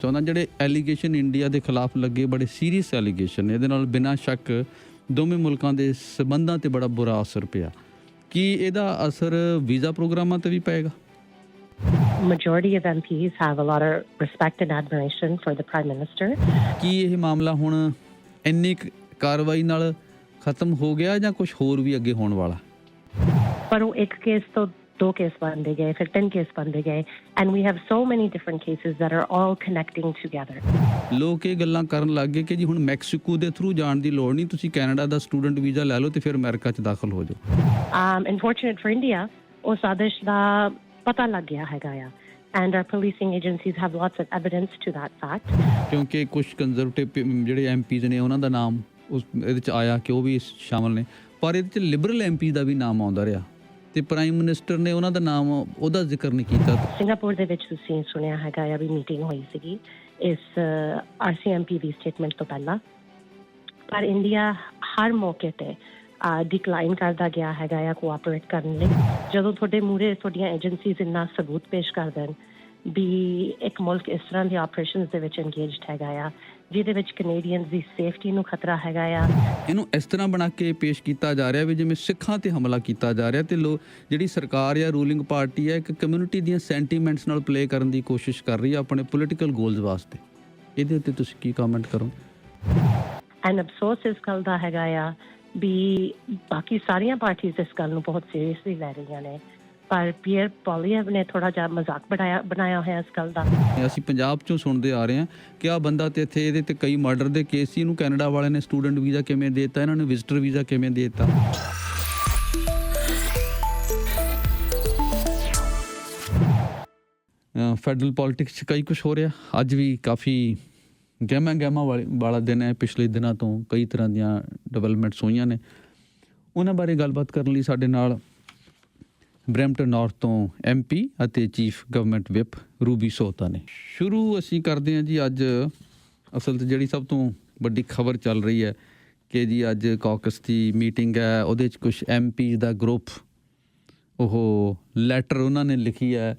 ਚਾਹੁੰਦਾ ਜਿਹੜੇ allegation India ਦੇ ਖਿਲਾਫ ਲੱਗੇ ਬੜੇ ਸੀਰੀਅਸ ਐਲੀਗੇਸ਼ਨ ਨੇ, ਇਹਦੇ ਨਾਲ ਬਿਨਾਂ ਸ਼ੱਕ ਦੋਵੇਂ ਮੁਲਕਾਂ ਦੇ ਸਬੰਧਾਂ ਤੇ ਬੜਾ ਬੁਰਾ ਅਸਰ ਪਿਆ। ਕੀ ਇਹਦਾ ਅਸਰ ਵੀਜ਼ਾ ਪ੍ਰੋਗਰਾਮਾਂ ਤੇ ਵੀ ਪਏਗਾ? Majority of MPs have a lot of respect and admiration for the Prime Minister. ਕੀ ਇਹ ਮਾਮਲਾ ਹੁਣ ਇੰਨੀ ਕਾਰਵਾਈ ਨਾਲ ਖਤਮ ਹੋ ਗਿਆ ਜਾਂ ਕੁਝ ਹੋਰ ਵੀ ਅੱਗੇ ਹੋਣ ਵਾਲਾ? ਪਰ ਉਹ ਇੱਕ ਕੇਸ ਤੋਂ 2 ਕੇਸ ਬਣਦੇ ਗਏ, ਫਿਰ 3 ਕੇਸ ਬਣਦੇ ਗਏ, and we have so many different cases that are all connecting together. ਲੋਕ ਇਹ ਗੱਲਾਂ ਕਰਨ ਲੱਗ ਗਏ ਕਿ ਜੀ ਹੁਣ ਮੈਕਸੀਕੋ ਦੇ ਥਰੂ ਜਾਣ ਦੀ ਲੋੜ ਨਹੀਂ, ਤੁਸੀਂ ਕੈਨੇਡਾ ਦਾ ਸਟੂਡੈਂਟ ਵੀਜ਼ਾ ਲੈ ਲਓ ਤੇ ਫਿਰ ਅਮਰੀਕਾ 'ਚ ਦਾਖਲ ਹੋ ਜਾਓ। Unfortunate for India, ਉਹ ਸਾਜ਼ਿਸ਼ ਦਾ ਪਤਾ ਲੱਗ ਗਿਆ ਹੈਗਾ ਆ, and our policing agencies have lots of evidence to that fact. ਕਿਉਂਕਿ ਕੁਝ ਕੰਜ਼ਰਵੇਟਿਵ ਜਿਹੜੇ ਐਮਪੀਜ਼ ਨੇ ਉਹਨਾਂ ਦਾ ਨਾਮ ਉਸ ਇਹਦੇ 'ਚ ਆਇਆ ਕਿ ਉਹ ਵੀ ਸ਼ਾਮਲ ਨੇ, ਪਰ ਇਹਦੇ 'ਚ ਲਿਬਰਲ ਐਮਪੀ ਦਾ ਵੀ ਨਾਮ ਆਉਂਦਾ ਰਿਹਾ ਤੇ ਪ੍ਰਾਈਮ ਮਿਨਿਸਟਰ ਨੇ ਉਹਨਾਂ ਦਾ ਨਾਮ ਉਹਦਾ ਜ਼ਿਕਰ ਨਹੀਂ ਕੀਤਾ। ਸਿੰਗਾਪੁਰ ਦੇ ਵਿੱਚ ਤੁਸੀਂ ਸੁਣਿਆ ਹੈਗਾ ਆ ਵੀ ਮੀਟਿੰਗ ਹੋਈ ਸੀਗੀ ਇਸ RCMP ਦੀ ਸਟੇਟਮੈਂਟ ਤੋਂ ਪਹਿਲਾਂ, ਪਰ ਇੰਡੀਆ ਹਰ ਮੌਕੇ ਤੇ ਡਿਕਲਾਈਨ ਕਰਦਾ ਗਿਆ ਹੈਗਾ ਆ ਕੋਆਪਰੇਟ ਕਰਨ ਲਈ। ਜਦੋਂ ਤੁਹਾਡੇ ਮੂਹਰੇ ਤੁਹਾਡੀਆਂ ਏਜੰਸੀਜ਼ ਇੰਨਾ ਸਬੂਤ ਪੇਸ਼ ਕਰ ਦੇਣ ਵੀ ਇੱਕ ਮੁਲਕ ਇਸ ਤਰ੍ਹਾਂ ਦੇ ਆਪਰੇਸ਼ਨਸ ਦੇ ਵਿੱਚ ਇੰਗੇਜਡ ਹੈਗਾ ਆ ਜਿਹਦੇ ਵਿੱਚ ਕੈਨੇਡੀਅਨਸ ਦੀ ਸੇਫਟੀ ਨੂੰ ਖਤਰਾ ਹੈਗਾ ਆ। ਇਹਨੂੰ ਇਸ ਤਰ੍ਹਾਂ ਬਣਾ ਕੇ ਪੇਸ਼ ਕੀਤਾ ਜਾ ਰਿਹਾ ਵੀ ਜਿਵੇਂ ਸਿੱਖਾਂ ਤੇ ਹਮਲਾ ਕੀਤਾ ਜਾ ਰਿਹਾ ਤੇ ਜਿਹੜੀ ਸਰਕਾਰ ਜਾਂ ਰੂਲਿੰਗ ਪਾਰਟੀ ਹੈ ਇੱਕ ਕਮਿਊਨਿਟੀ ਦੀਆਂ ਸੈਂਟੀਮੈਂਟਸ ਨਾਲ ਪਲੇ ਕਰਨ ਦੀ ਕੋਸ਼ਿਸ਼ ਕਰ ਰਹੀ ਹੈ ਆਪਣੇ ਪੋਲੀਟੀਕਲ ਗੋਲਸ ਵਾਸਤੇ। ਇਹਦੇ ਉੱਤੇ ਤੁਸੀਂ ਕੀ ਕਮੈਂਟ ਕਰੋ? ਐਂਡ ਅਫਸੋਸ ਇਸ ਗੱਲ ਦਾ ਹੈਗਾ ਆ ਵੀ ਬਾਕੀ ਸਾਰੀਆਂ ਪਾਰਟੀਆਂ ਇਸ ਗੱਲ ਨੂੰ ਬਹੁਤ ਸੀਰੀਅਸਲੀ ਲੈ ਰਹੀਆਂ ਨੇ, ਪਰ ਪੀਅਰ ਪੋਲੀਅਵ ਨੇ ਥੋੜਾ ਜਿਹਾ ਮਜ਼ਾਕ ਬਣਾਇਆ ਹੋਇਆ ਇਸ ਗੱਲ ਦਾ। ਅਸੀਂ ਪੰਜਾਬ ਚੋਂ ਸੁਣਦੇ ਆ ਰਹੇ ਹਾਂ ਕਿ ਆਹ ਬੰਦਾ ਤੇ ਇੱਥੇ ਇਹਦੇ ਤੇ ਕਈ ਮਰਡਰ ਦੇ ਕੇਸ ਸੀ, ਇਹਨੂੰ ਕੈਨੇਡਾ ਵਾਲਿਆਂ ਨੇ ਸਟੂਡੈਂਟ ਵੀਜ਼ਾ ਕਿਵੇਂ ਦੇ ਦਿੱਤਾ, ਇਹਨਾਂ ਨੇ ਵਿਜ਼ਟਰ ਵੀਜ਼ਾ ਕਿਵੇਂ ਦੇ ਦਿੱਤਾ। ਫੈਡਰਲ ਪੋਲੀਟਿਕਸ 'ਚ ਕਈ ਕੁਛ ਹੋ ਰਿਹਾ। ਅੱਜ ਵੀ ਕਾਫੀ ਗਹਿਮਾ ਵਾਲਾ ਦਿਨ ਹੈ। ਪਿਛਲੇ ਦਿਨਾਂ ਤੋਂ ਕਈ ਤਰ੍ਹਾਂ ਦੀਆਂ ਡਿਵੈਲਪਮੈਂਟਸ ਹੋਈਆਂ ਨੇ, ਉਹਨਾਂ ਬਾਰੇ ਗੱਲਬਾਤ ਕਰਨ ਲਈ ਸਾਡੇ ਨਾਲ ਬਰੈਂਪਟਨ ਨਾਰਥ ਤੋਂ MP ਅਤੇ chief government whip Ruby Sahota ਨੇ। ਸ਼ੁਰੂ ਅਸੀਂ ਕਰਦੇ ਹਾਂ ਜੀ ਅੱਜ ਅਸਲ 'ਚ ਜਿਹੜੀ ਸਭ ਤੋਂ ਵੱਡੀ ਖਬਰ ਚੱਲ ਰਹੀ ਹੈ ਕਿ ਜੀ ਅੱਜ ਕਾਕਸ ਦੀ ਮੀਟਿੰਗ ਹੈ, ਉਹਦੇ 'ਚ ਕੁਛ MPs ਦਾ ਗਰੁੱਪ ਉਹ ਲੈਟਰ ਉਹਨਾਂ ਨੇ ਲਿਖੀ ਹੈ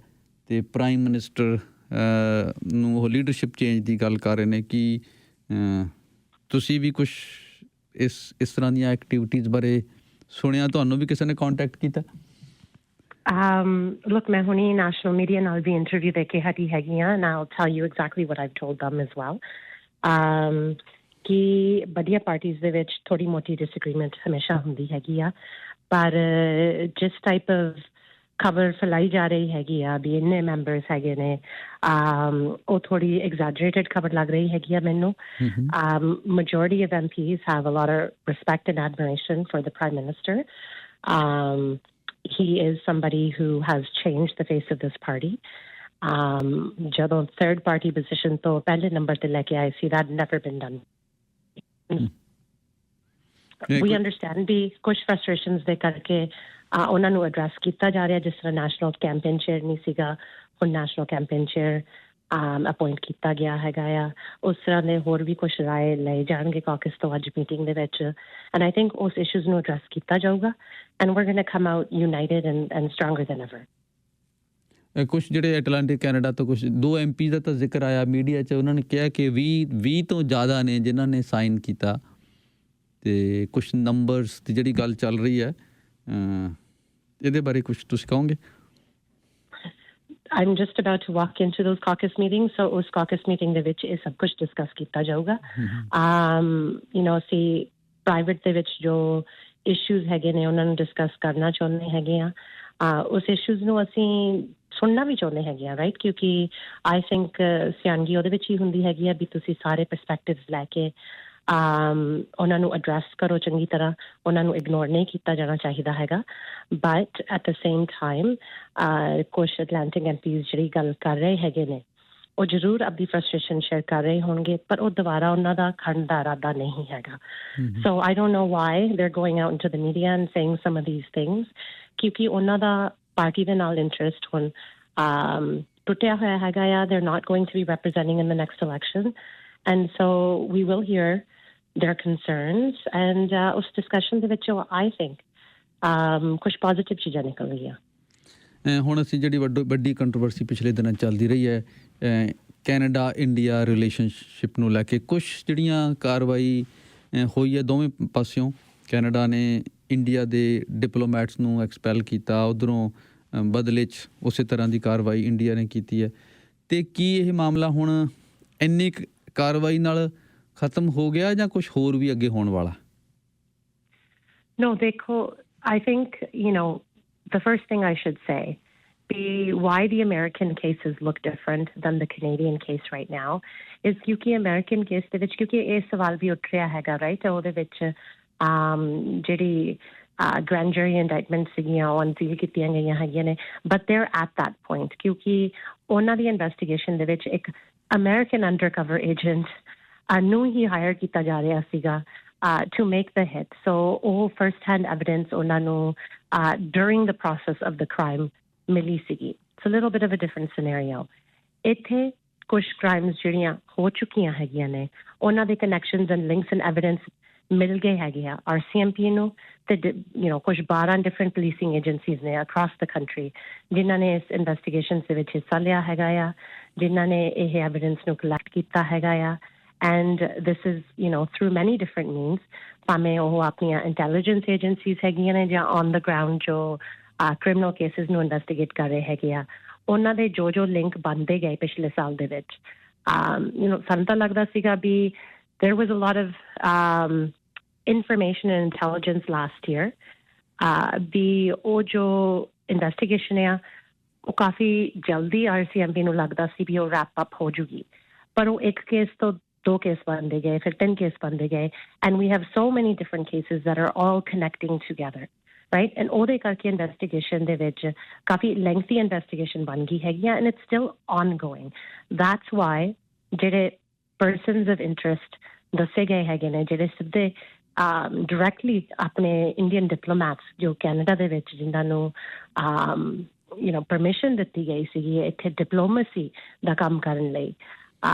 ਤੇ ਪ੍ਰਾਈਮ ਮਿਨਿਸਟਰ ਨੂੰ ਉਹ ਲੀਡਰਸ਼ਿਪ ਚੇਂਜ ਦੀ ਗੱਲ ਕਰ ਰਹੇ ਨੇ ਕਿ ਤੁਸੀਂ ਵੀ ਕੁਛ ਇਸ ਤਰ੍ਹਾਂ ਦੀਆਂ ਐਕਟੀਵਿਟੀਜ਼ ਬਾਰੇ ਸੁਣਿਆ, ਤੁਹਾਨੂੰ ਵੀ ਕਿਸੇ ਨੇ ਕੰਟੈਕਟ ਕੀਤਾ? Look, ਮੈਂ ਹੁਣੀ ਨੈਸ਼ਨਲ ਮੀਡੀਆ ਨਾਲ ਵੀ ਇੰਟਰਵਿਊ ਦੇ ਕੇ ਹਟੀ ਹੈਗੀ ਹਾਂ, and I'll tell you exactly what I've told them as well. ਕਿ ਵਧੀਆ ਪਾਰਟੀਜ਼ ਦੇ ਵਿੱਚ ਥੋੜੀ ਮੋਟੀ ਡਿਸਐਗਰੀਮੈਂਟ ਹਮੇਸ਼ਾ ਹੁੰਦੀ ਹੈਗੀ ਆ, ਪਰ ਜਿਸ ਟਾਈਪ ਆਫ ਖਬਰ ਫੈਲਾਈ ਜਾ ਰਹੀ ਹੈਗੀ ਆ ਵੀ ਇੰਨੇ ਮੈਂਬਰਸ ਹੈਗੇ ਨੇ, ਉਹ ਥੋੜੀ ਐਗਜ਼ੈਜਰੇਟਡ ਖਬਰ ਲੱਗ ਰਹੀ ਹੈਗੀ ਆ ਮੈਨੂੰ। Majority of MPs have a lot of respect and admiration for the Prime Minister. He is somebody who has changed the face of this party. ਜਦੋਂ third party position ਤੋਂ ਪਹਿਲੇ ਨੰਬਰ ਤੇ ਲੈ ਕੇ ਆਏ ਸੀ, that never been done. We understand ਵੀ ਕੁਝ frustrations ਦੇ ਕਰਕੇ ਉਹਨਾਂ ਨੂੰ ਐਡਰੈਸ ਕੀਤਾ ਜਾ ਰਿਹਾ, ਜਿਸ ਤਰ੍ਹਾਂ ਨੈਸ਼ਨਲ ਕੈਂਪੇਨ ਚੇਅਰ ਨਹੀਂ ਸੀਗਾ, ਹੁਣ ਨੈਸ਼ਨਲ ਕੈਂਪੇਨ ਚੇਅਰ ਅਪੋਇੰਟ ਕੀਤਾ ਗਿਆ ਹੈਗਾ ਆ। ਉਸ ਤਰ੍ਹਾਂ ਦੇ ਹੋਰ ਵੀ ਕੁਛ ਰਾਏ ਲਏ ਜਾਣਗੇ ਕਾਕਸ ਤੋਂ ਅੱਜ ਮੀਟਿੰਗ ਦੇ ਵਿੱਚ, ਐਂਡ ਆਈ ਥਿੰਕ ਉਸ ਇਸ਼ੂਜ਼ ਨੂੰ ਐਡਰੈਸ ਕੀਤਾ ਜਾਊਗਾ, and we are going to come out united and stronger than ever. ਕੁਛ ਜਿਹੜੇ ਐਟਲਾਂਟਿਕ ਕੈਨੇਡਾ ਤੋਂ ਕੁਛ 2 MP ਦਾ ਤਾਂ ਜ਼ਿਕਰ ਆਇਆ ਮੀਡੀਆ 'ਚ, ਉਹਨਾਂ ਨੇ ਕਿਹਾ ਕਿ 20 ਤੋਂ ਜ਼ਿਆਦਾ ਨੇ ਜਿਨ੍ਹਾਂ ਨੇ ਸਾਈਨ ਕੀਤਾ, ਤੇ ਕੁਛ ਨੰਬਰਸ ਦੀ ਜਿਹੜੀ ਗੱਲ ਚੱਲ ਰਹੀ ਹੈ ਇਹਦੇ ਬਾਰੇ ਕੁਛ ਤੁਸੀਂ ਕਹੋਗੇ? I'm just about to walk into those caucus meetings, so ਉਸ caucus meeting ਦੇ ਵਿੱਚ ਇਹ ਸਭ ਕੁਝ ਡਿਸਕਸ ਕੀਤਾ ਜਾਊਗਾ। ਅਸੀਂ ਪ੍ਰਾਈਵੇਟ ਦੇ ਵਿੱਚ ਜੋ ਇਸ਼ੂਜ਼ ਹੈਗੇ ਨੇ ਉਹਨਾਂ ਨੂੰ ਡਿਸਕਸ ਕਰਨਾ ਚਾਹੁੰਦੇ ਹੈਗੇ ਆ, ਉਸ ਇਸ਼ੂਜ਼ ਨੂੰ ਅਸੀਂ ਸੁਣਨਾ ਵੀ ਚਾਹੁੰਦੇ ਹੈਗੇ ਆ, ਰਾਈਟ? ਕਿਉਂਕਿ ਆਈ ਥਿੰਕ ਸਿਆਣਗੀ ਉਹਦੇ ਵਿੱਚ ਹੀ ਹੁੰਦੀ ਹੈਗੀ ਆ ਵੀ ਤੁਸੀਂ ਸਾਰੇ ਪਰਸਪੈਕਟਿਵਸ ਲੈ ਕੇ ਉਹਨਾਂ ਨੂੰ ਐਡਰੈਸ ਕਰੋ ਚੰਗੀ ਤਰ੍ਹਾਂ, ਉਹਨਾਂ ਨੂੰ ਇਗਨੋਰ ਨਹੀਂ ਕੀਤਾ ਜਾਣਾ ਚਾਹੀਦਾ ਹੈਗਾ। But at the same time ਕੁਛ ਐਟਲਾਂਟਿਕ MPs ਜਿਹੜੀ ਗੱਲ ਕਰ ਰਹੇ ਹੈਗੇ ਨੇ ਉਹ ਜ਼ਰੂਰ ਆਪਣੀ ਫਰਸਟ੍ਰੇਸ਼ਨ ਸ਼ੇਅਰ ਕਰ ਰਹੇ ਹੋਣਗੇ, ਪਰ ਉਹ ਦੁਬਾਰਾ ਉਹਨਾਂ ਦਾ ਖੜਨ ਦਾ ਇਰਾਦਾ ਨਹੀਂ ਹੈਗਾ। So I don't know why they are going out into the media and saying some of these things, ਕਿਉਂਕਿ ਉਹਨਾਂ ਦਾ ਪਾਰਟੀ ਦੇ ਨਾਲ ਇੰਟਰਸਟ ਹੁਣ ਟੁੱਟਿਆ ਹੋਇਆ ਹੈਗਾ ਆ। They are not going to be representing in the next election, and so we will hear their concerns, and ਉਸ discussion ਦੇ ਵਿੱਚੋਂ I think ਕੁਛ ਪੋਜ਼ਿਟਿਵ ਚੀਜ਼ਾਂ ਨਿਕਲ ਰਹੀਆਂ। ਹੁਣ ਅਸੀਂ ਜਿਹੜੀ ਵੱਡੀ ਕੰਟਰੋਵਰਸੀ ਪਿਛਲੇ ਦਿਨਾਂ ਚੱਲਦੀ ਰਹੀ ਹੈ ਕੈਨੇਡਾ ਇੰਡੀਆ ਰਿਲੇਸ਼ਨਸ਼ਿਪ ਨੂੰ ਲੈ ਕੇ ਕੁਛ ਜਿਹੜੀਆਂ ਕਾਰਵਾਈ ਹੋਈ ਹੈ ਦੋਵੇਂ ਪਾਸਿਓਂ। ਕੈਨੇਡਾ ਨੇ ਇੰਡੀਆ ਦੇ ਡਿਪਲੋਮੈਟਸ ਨੂੰ ਐਕਸਪੈਲ ਕੀਤਾ, ਉੱਧਰੋਂ ਬਦਲੇ 'ਚ ਉਸੇ ਤਰ੍ਹਾਂ ਦੀ ਕਾਰਵਾਈ ਇੰਡੀਆ ਨੇ ਕੀਤੀ ਹੈ। ਅਤੇ ਕੀ ਇਹ ਮਾਮਲਾ ਹੁਣ ਇੰਨੀ ਕਾਰਵਾਈ ਨਾਲ ਖ਼ਤਮ ਹੋ ਗਿਆ ਜਾਂ ਕੁਛ ਹੋਰ ਵੀ ਅੱਗੇ ਹੋਣ ਵਾਲਾ? No, ਦੇਖੋ, I think, the first thing I should say, why the American cases look different than the Canadian case right now is ਕਿਉਂਕਿ American case ਦੇ ਵਿੱਚ ਕਿਉਂਕਿ ਇਹ ਸਵਾਲ ਵੀ ਉੱਠ ਰਿਹਾ ਹੈਗਾ, right? ਉਹਦੇ ਵਿੱਚ ਜਿਹੜੀ grand jury indictments ਸੀਗੀਆਂ ਉਹ ਅਨਸੀਲ ਕੀਤੀਆਂ ਗਈਆਂ ਹੈਗੀਆਂ ਨੇ, but they're at that point ਕਿਉਂਕਿ ਉਹਨਾਂ ਦੀ ਇਨਵੈਸਟੀਗੇਸ਼ਨ ਦੇ ਵਿੱਚ ਇੱਕ American undercover agent ਨੂੰ ਹੀ ਹਾਇਰ ਕੀਤਾ ਜਾ ਰਿਹਾ ਸੀਗਾ to make the hit. So all first-hand evidence ਉਹਨਾਂ ਨੂੰ during the process of the crime ਮਿਲੀ ਸੀਗੀ. It's a little bit of a different scenario. ਇੱਥੇ ਕੁਝ crimes ਜਿਹੜੀਆਂ ਹੋ ਚੁੱਕੀਆਂ ਹੈਗੀਆਂ ਨੇ ਉਹਨਾਂ ਦੇ connections and links and evidence ਮਿਲ ਗਏ ਹੈਗੇ ਆ RCMP ਨੂੰ ਤੇ ਕੁਝ 12 different policing agencies ਨੇ across the country ਜਿਨ੍ਹਾਂ ਨੇ ਇਸ investigations ਦੇ ਵਿੱਚ ਹਿੱਸਾ ਲਿਆ ਹੈਗਾ ਆ, ਜਿਨ੍ਹਾਂ ਨੇ ਇਹ evidence ਨੂੰ collect ਕੀਤਾ ਹੈਗਾ ਆ. And this is, through many different means. ਭਾਵੇਂ ਉਹ ਆਪਣੀਆਂ intelligence agencies ਹੈਗੀਆਂ ਨੇ ਜਾਂ on the ground ਜੋ criminal cases ਨੂੰ investigate ਕਰ ਰਹੇ ਹੈਗੇ ਆ, ਉਹਨਾਂ ਦੇ ਜੋ link ਬਣਦੇ ਗਏ ਪਿਛਲੇ ਸਾਲ ਦੇ ਵਿੱਚ. ਸਾਨੂੰ ਤਾਂ ਲੱਗਦਾ ਸੀਗਾ ਵੀ there was a lot of information and intelligence last year. ਵੀ ਉਹ ਜੋ investigation ਆ ਉਹ ਕਾਫੀ ਜਲਦੀ RCMP ਨੂੰ ਲੱਗਦਾ ਸੀ ਵੀ ਉਹ wrap up ਹੋ ਜੂਗੀ, ਪਰ ਉਹ ਇੱਕ ਕੇਸ ਤੋਂ 2 ਕੇਸ ਬਣਦੇ ਗਏ, ਫਿਰ 3 ਕੇਸ ਬਣਦੇ ਗਏ, and we have so many different cases that are all connecting together, right? And ਉਹਦੇ ਕਰਕੇ investigation ਦੇ ਵਿੱਚ ਕਾਫੀ lengthy investigation ਬਣ ਗਈ ਹੈਗੀ ਆ, and it's still ongoing. That's why ਜਿਹੜੇ persons of interest ਦੱਸੇ ਗਏ ਹੈਗੇ ਨੇ, ਜਿਹੜੇ ਸਿੱਧੇ directly ਆਪਣੇ Indian diplomats ਜੋ ਕੈਨੇਡਾ ਦੇ ਵਿੱਚ ਜਿਨ੍ਹਾਂ ਨੂੰ permission ਦਿੱਤੀ ਗਈ ਸੀਗੀ ਇੱਥੇ diplomacy ਦਾ ਕੰਮ ਕਰਨ ਲਈ,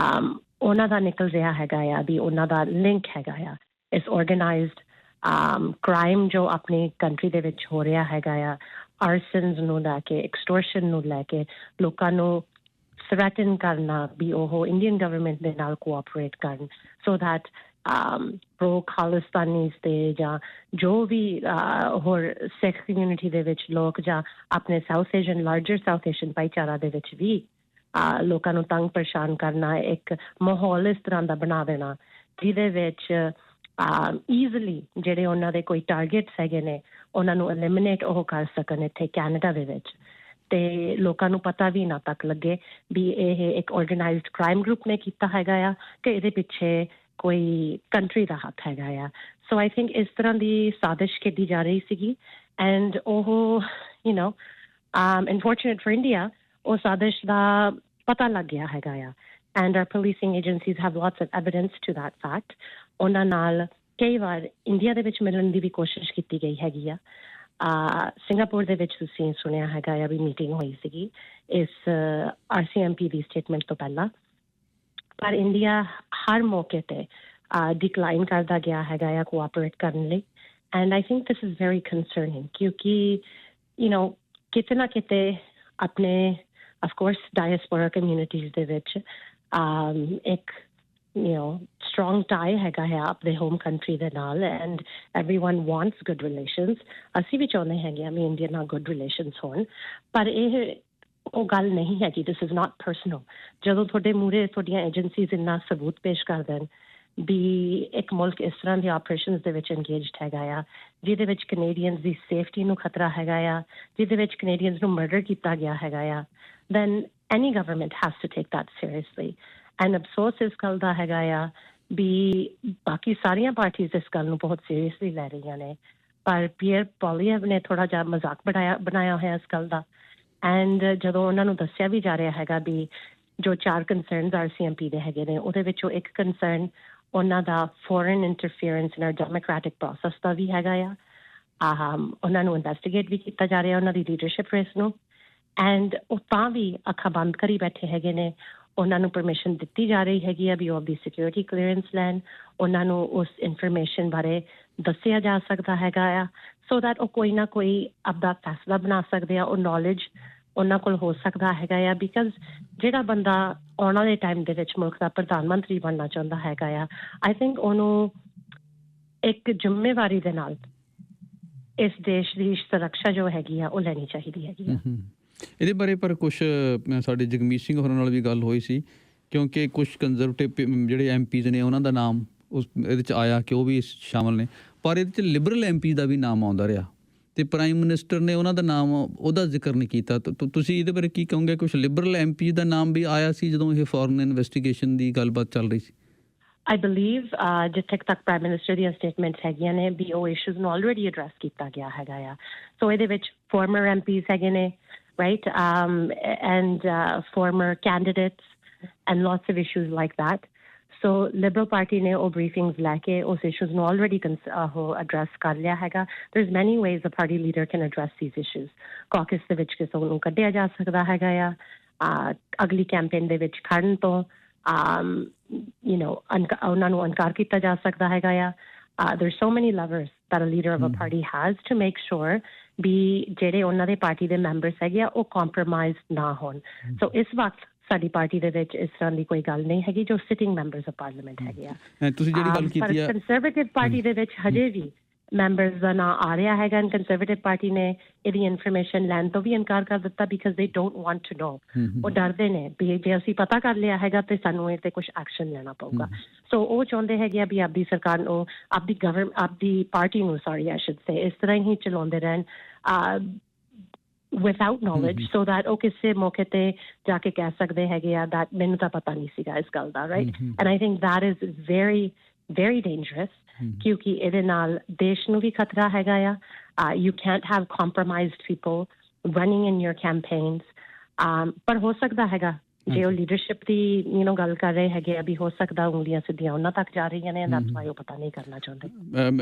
ਉਹਨਾਂ ਦਾ ਨਿਕਲ ਰਿਹਾ ਹੈਗਾ ਆ ਵੀ ਉਹਨਾਂ ਦਾ ਲਿੰਕ ਹੈਗਾ ਆ ਇਸ organized crime ਜੋ ਆਪਣੀ ਕੰਟਰੀ ਦੇ ਵਿੱਚ ਹੋ ਰਿਹਾ ਹੈਗਾ ਆ, arsons ਨੂੰ ਲੈ ਕੇ, extortion ਨੂੰ ਲੈ ਕੇ, ਲੋਕਾਂ ਨੂੰ threaten ਕਰਨਾ ਵੀ ਉਹ ਇੰਡੀਅਨ ਗਵਰਨਮੈਂਟ ਦੇ ਨਾਲ ਕੋਆਪਰੇਟ ਕਰਨ so that pro ਖਾਲਿਸਤਾਨੀਜ਼ ਤੇ ਜਾਂ ਜੋ ਵੀ ਹੋਰ ਸਿੱਖ ਕਮਿਊਨਿਟੀ ਦੇ ਵਿੱਚ ਲੋਕ ਜਾਂ ਆਪਣੇ ਲਾਰਜਰ ਸਾਊਥ ਏਸ਼ੀਅਨ ਭਾਈਚਾਰਾ ਦੇ ਵਿੱਚ ਵੀ ਲੋਕਾਂ ਨੂੰ ਤੰਗ ਪਰੇਸ਼ਾਨ ਕਰਨਾ, ਇੱਕ ਮਾਹੌਲ ਇਸ ਤਰ੍ਹਾਂ ਦਾ ਬਣਾ ਦੇਣਾ ਜਿਹਦੇ ਵਿੱਚ ਈਜ਼ਲੀ ਜਿਹੜੇ ਉਹਨਾਂ ਦੇ ਕੋਈ ਟਾਰਗੇਟਸ ਹੈਗੇ ਨੇ ਉਹਨਾਂ ਨੂੰ ਐਲੀਮੀਨੇਟ ਉਹ ਕਰ ਸਕਣ ਇੱਥੇ ਕੈਨੇਡਾ ਦੇ ਵਿੱਚ, ਤੇ ਲੋਕਾਂ ਨੂੰ ਪਤਾ ਵੀ ਨਾ ਤੱਕ ਲੱਗੇ ਵੀ ਇਹ ਇੱਕ ਆਰਗੇਨਾਈਜ਼ਡ ਕ੍ਰਾਈਮ ਗਰੁੱਪ ਨੇ ਕੀਤਾ ਹੈਗਾ ਆ ਕਿ ਇਹਦੇ ਪਿੱਛੇ ਕੋਈ ਕੰਟਰੀ ਦਾ ਹੱਥ ਹੈਗਾ ਆ. ਸੋ ਆਈ ਥਿੰਕ ਇਸ ਤਰ੍ਹਾਂ ਦੀ ਸਾਜ਼ਿਸ਼ ਕੀਤੀ ਜਾ ਰਹੀ ਸੀਗੀ, ਐਂਡ ਉਹ ਅਨਫੋਰਚੂਨੇਟ ਫॉर ਇੰਡੀਆ ਉਹ ਸਾਜ਼ਿਸ਼ ਦਾ ਪਤਾ ਲੱਗ ਗਿਆ ਹੈਗਾ ਆ, and our policing agencies have lots of evidence to that fact. ਉਹਨਾਂ ਨਾਲ ਕਈ ਵਾਰ ਇੰਡੀਆ ਦੇ ਵਿੱਚ ਮਿਲਣ ਦੀ ਵੀ ਕੋਸ਼ਿਸ਼ ਕੀਤੀ ਗਈ ਹੈਗੀ ਆ. ਸਿੰਗਾਪੁਰ ਦੇ ਵਿੱਚ ਤੁਸੀਂ ਸੁਣਿਆ ਹੈਗਾ ਆ ਵੀ ਮੀਟਿੰਗ ਹੋਈ ਸੀਗੀ ਇਸ RCMP ਦੀ ਸਟੇਟਮੈਂਟ ਤੋਂ ਪਹਿਲਾਂ, ਪਰ ਇੰਡੀਆ ਹਰ ਮੌਕੇ ਤੇ ਡਿਕਲਾਈਨ ਕਰਦਾ ਗਿਆ ਹੈਗਾ ਆ ਕੋਆਪਰੇਟ ਕਰਨ ਲਈ, and I think this is very concerning ਕਿਉਂਕਿ ਕਿਤੇ ਨਾ ਕਿਤੇ ਆਪਣੇ ਅਫਕੋਰਸ ਡਾਇਸਪੋਰਾ ਕਮਿਊਨਿਟੀਜ਼ ਦੇ ਵਿੱਚ ਇੱਕ strong tie ਹੈਗਾ ਹੈ ਆਪਣੇ ਹੋਮ ਕੰਟਰੀ ਦੇ ਨਾਲ, and everyone wants good relations. ਅਸੀਂ ਵੀ ਚਾਹੁੰਦੇ ਹੈਗੇ ਆ ਵੀ ਇੰਡੀਆ ਨਾਲ good relations ਹੋਣ, ਪਰ ਇਹ ਉਹ ਗੱਲ ਨਹੀਂ ਹੈਗੀ. This is not personal. ਜਦੋਂ ਤੁਹਾਡੇ ਮੂਹਰੇ ਤੁਹਾਡੀਆਂ ਏਜੰਸੀਜ਼ ਇੰਨਾ ਸਬੂਤ ਪੇਸ਼ ਕਰ ਦੇਣ ਵੀ ਇੱਕ ਮੁਲਕ ਇਸ ਤਰ੍ਹਾਂ ਦੇ ਆਪਰੇਸ਼ਨਸ ਦੇ ਵਿੱਚ ਇੰਗੇਜਡ ਹੈਗਾ ਆ ਜਿਹਦੇ ਵਿੱਚ ਕੈਨੇਡੀਅਨਸ ਦੀ ਸੇਫਟੀ ਨੂੰ ਖਤਰਾ ਹੈਗਾ ਆ, ਜਿਹਦੇ ਵਿੱਚ ਕੈਨੇਡੀਅਨਸ ਨੂੰ ਮਰਡਰ ਕੀਤਾ ਗਿਆ ਹੈਗਾ ਆ, then any government has to take that seriously. And ਅਫਸੋਸ ਇਸ ਗੱਲ ਦਾ ਹੈਗਾ ਆ ਵੀ ਬਾਕੀ ਸਾਰੀਆਂ ਪਾਰਟੀਜ਼ ਇਸ ਗੱਲ ਨੂੰ ਬਹੁਤ ਸੀਰੀਅਸਲੀ ਲੈ ਰਹੀਆਂ ਨੇ, ਪਰ ਪੀਅਰ ਪੋਲੀਅਵ ਨੇ ਥੋੜ੍ਹਾ ਜਿਹਾ ਮਜ਼ਾਕ ਬਣਾਇਆ ਹੋਇਆ ਇਸ ਗੱਲ ਦਾ, ਐਂਡ ਜਦੋਂ ਉਹਨਾਂ ਨੂੰ ਦੱਸਿਆ ਵੀ ਜਾ ਰਿਹਾ ਹੈਗਾ ਵੀ ਜੋ 4 ਕੰਸਰਨਸ RCMP ਦੇ ਹੈਗੇ ਨੇ ਉਹਦੇ ਵਿੱਚੋਂ ਇੱਕ ਕੰਸਰਨ ਉਹਨਾਂ ਦਾ foreign interference in our democratic process ਦਾ ਵੀ ਹੈਗਾ ਆ. ਉਹਨਾਂ ਨੂੰ ਇਨਵੈਸਟੀਗੇਟ ਵੀ ਕੀਤਾ ਜਾ ਰਿਹਾ ਉਹਨਾਂ ਦੀ ਲੀਡਰਸ਼ਿਪ ਰੇਸ ਨੂੰ, ਐਂਡ ਉਹ ਤਾਂ ਵੀ ਅੱਖਾਂ ਬੰਦ ਕਰੀ ਬੈਠੇ ਹੈਗੇ ਨੇ. ਉਹਨਾਂ ਨੂੰ ਪਰਮਿਸ਼ਨ ਦਿੱਤੀ ਜਾ ਰਹੀ ਹੈਗੀ ਆ ਵੀ ਉਹ ਆਪਦੀ ਸਿਕਿਉਰਿਟੀ ਕਲੀਅਰੈਂਸ ਲੈਣ, ਉਹਨਾਂ ਨੂੰ ਉਸ ਇਨਫੋਰਮੇਸ਼ਨ ਬਾਰੇ ਦੱਸਿਆ ਜਾ ਸਕਦਾ ਹੈਗਾ ਆ ਸੋ ਦੈਟ ਉਹ ਕੋਈ ਨਾ ਕੋਈ ਆਪਦਾ ਫੈਸਲਾ ਬਣਾ ਸਕਦੇ ਆ, ਉਹ ਨੌਲੇਜ ਉਹਨਾਂ ਕੋਲ ਹੋ ਸਕਦਾ ਹੈਗਾ ਆ ਬਿਕਾਜ਼ ਜਿਹੜਾ ਬੰਦਾ ਆਉਣ ਵਾਲੇ ਟਾਈਮ ਦੇ ਵਿੱਚ ਮੁਲਕ ਦਾ ਪ੍ਰਧਾਨ ਮੰਤਰੀ ਬਣਨਾ ਚਾਹੁੰਦਾ ਹੈਗਾ ਆ ਆਈ ਥਿੰਕ ਉਹਨੂੰ ਇੱਕ ਜ਼ਿੰਮੇਵਾਰੀ ਦੇ ਨਾਲ ਇਸ ਦੇਸ਼ ਦੀ ਸੁਰੱਖਿਆ ਜੋ ਹੈਗੀ ਆ ਉਹ ਲੈਣੀ ਚਾਹੀਦੀ ਹੈਗੀ ਆ ਇਹਦੇ ਬਾਰੇ ਪਰ ਕੁਛ ਸਾਡੇ ਜਗਮੀਤ ਸਿੰਘ ਹੋਰਾਂ ਨਾਲ ਵੀ ਗੱਲ ਹੋਈ ਸੀ ਕਿਉਂਕਿ ਕੁਛ ਕੰਜ਼ਰਵੇਟਿਵ ਜਿਹੜੇ ਐਮਪੀਜ਼ ਨੇ ਉਹਨਾਂ ਦਾ ਨਾਮ ਉਸ ਇਹਦੇ 'ਚ ਆਇਆ ਕਿ ਉਹ ਵੀ ਸ਼ਾਮਲ ਨੇ ਪਰ ਇਹਦੇ 'ਚ ਲਿਬਰਲ ਐਮਪੀ ਦਾ ਵੀ ਨਾਮ ਆਉਂਦਾ ਰਿਹਾ ਤੇ ਪ੍ਰਾਈਮ ਮਿਨਿਸਟਰ ਨੇ ਉਹਨਾਂ ਦਾ ਨਾਮ ਉਹਦਾ ਜ਼ਿਕਰ ਨਹੀਂ ਕੀਤਾ ਤੁਸੀਂ ਇਹਦੇ ਬਾਰੇ ਕੀ ਕਹੋਗੇ ਕੁਛ ਲਿਬਰਲ ਐਮਪੀ ਦਾ ਨਾਮ ਵੀ ਆਇਆ ਸੀ ਜਦੋਂ ਇਹ ਫੋਰਨ ਇਨਵੈਸਟੀਗੇਸ਼ਨ ਦੀ ਗੱਲਬਾਤ ਚੱਲ ਰਹੀ ਸੀ I believe ਜਿੱਥੇ ਤੱਕ ਪ੍ਰਾਈਮ ਮਿਨਿਸਟਰ ਦੀਆਂ ਸਟੇਟਮੈਂਟਸ ਹੈਗੀਆਂ ਨੇ ਵੀ ਉਹ ਇਸ਼ੂਜ਼ ਨੂੰ ਆਲਰੇਡੀ ਐਡਰੈਸ ਕੀਤਾ ਗਿਆ ਹੈਗਾ ਆ ਸੋ ਇਹਦੇ ਵਿੱਚ ਫਾਰਮਰ ਐਮਪੀਜ਼ ਹੈਗੇ ਨੇ right and farmer candidates and lots of issues like that so Liberal party ਨੇ ਉਹ ਬਰੀਫਿੰਗਸ ਲੈ ਕੇ ਉਸ ਇਸ਼ੂਜ਼ ਨੂੰ ਆਲਰੇਡੀ ਉਹ ਐਡਰੈਸ ਕਰ ਲਿਆ ਹੈਗਾ there is many ways a party leader can address these issues caucus ਦੇ ਵਿੱਚ ਕਿਸੇ ਨੂੰ ਕੱਢਿਆ ਜਾ ਸਕਦਾ ਹੈਗਾ ਆ ਅਗਲੀ ਕੈਂਪੇਨ ਦੇ ਵਿੱਚ ਖੜਨ ਤੋਂ ਉਹਨਾਂ ਨੂੰ ਇਨਕਾਰ ਕੀਤਾ ਜਾ ਸਕਦਾ ਹੈਗਾ ਆ there's so many levers that a leader of a party has to make sure ਵੀ ਜਿਹੜੇ ਉਹਨਾਂ ਦੇ ਪਾਰਟੀ ਦੇ ਮੈਂਬਰਸ ਹੈਗੇ ਆ ਉਹ ਕੰਪਰੋਮਾਈਜ਼ ਨਾ ਹੋਣ ਸੋ ਇਸ ਵਕਤ ਸਾਡੀ ਪਾਰਟੀ ਦੇ ਵਿੱਚ ਇਸ ਤਰ੍ਹਾਂ ਦੀ ਕੋਈ ਗੱਲ ਨਹੀਂ ਹੈਗੀ ਜੋ ਸਿਟਿੰਗ ਮੈਂਬਰਸ ਆਫ ਪਾਰਲੀਮੈਂਟ ਹੈਗੇ ਆ ਤੁਸੀਂ ਜਿਹੜੀ ਗੱਲ ਕੀਤੀ ਆ ਕੰਜ਼ਰਵੇਟਿਵ ਪਾਰਟੀ ਦੇ ਵਿੱਚ ਹਜੇ ਵੀ ਮੈਂਬਰਸ ਦਾ ਨਾਂ ਆ ਰਿਹਾ ਹੈਗਾ ਐਂਡ ਕੰਜ਼ਰਵੇਟਿਵ ਪਾਰਟੀ ਨੇ ਇਹਦੀ ਇਨਫੋਰਮੇਸ਼ਨ ਲੈਣ ਤੋਂ ਵੀ ਇਨਕਾਰ ਕਰ ਦਿੱਤਾ ਬਿਕਾਜ਼ ਦੇ ਡੋਂਟ ਵਾਂਟ ਟੂ ਨੋ ਉਹ ਡਰਦੇ ਨੇ ਵੀ ਜੇ ਅਸੀਂ ਪਤਾ ਕਰ ਲਿਆ ਹੈਗਾ ਤੇ ਸਾਨੂੰ ਇਹ ਤੇ ਕੁਝ ਐਕਸ਼ਨ ਲੈਣਾ ਪਊਗਾ ਸੋ ਉਹ ਚਾਹੁੰਦੇ ਹੈਗੇ ਆ ਵੀ ਆਪਦੀ ਸਰਕਾਰ ਨੂੰ ਆਪਦੀ ਪਾਰਟੀ ਨੂੰ ਸੌਰੀ ਆਈ ਸ਼ੁੱਡ ਸੇ ਇਸ ਤਰ੍ਹਾਂ ਹੀ ਚਲਾਉਂਦੇ ਰਹਿਣ without knowledge so that ਉਹ ਕਿਸੇ ਮੌਕੇ ਤੇ ਜਾ ਕੇ ਕਹਿ ਸਕਦੇ ਹੈਗੇ ਆ that ਮੈਨੂੰ ਤਾਂ ਪਤਾ ਨਹੀਂ ਸੀਗਾ ਇਸ ਗੱਲ ਦਾ right and I think that is very very dangerous ਕਿਉਂਕਿ ਇਹਦੇ ਨਾਲ ਦੇਸ਼ ਨੂੰ ਵੀ ਖਤਰਾ ਹੈਗਾ ਆ you can't have compromised people running in your campaigns ਪਰ ਹੋ ਸਕਦਾ ਹੈਗਾ ਜੇ ਉਹ ਲੀਡਰਸ਼ਿਪ ਦੀ ਗੱਲ ਕਰ ਰਹੇ ਹੈਗੇ ਆ ਵੀ ਹੋ ਸਕਦਾ ਉਂਗਲੀਆਂ ਸਿੱਧੀਆਂ ਉਹਨਾਂ ਤੱਕ ਜਾ ਰਹੀਆਂ ਨੇ that's why ਉਹ ਪਤਾ ਨਹੀਂ ਕਰਨਾ ਚਾਹੁੰਦੇ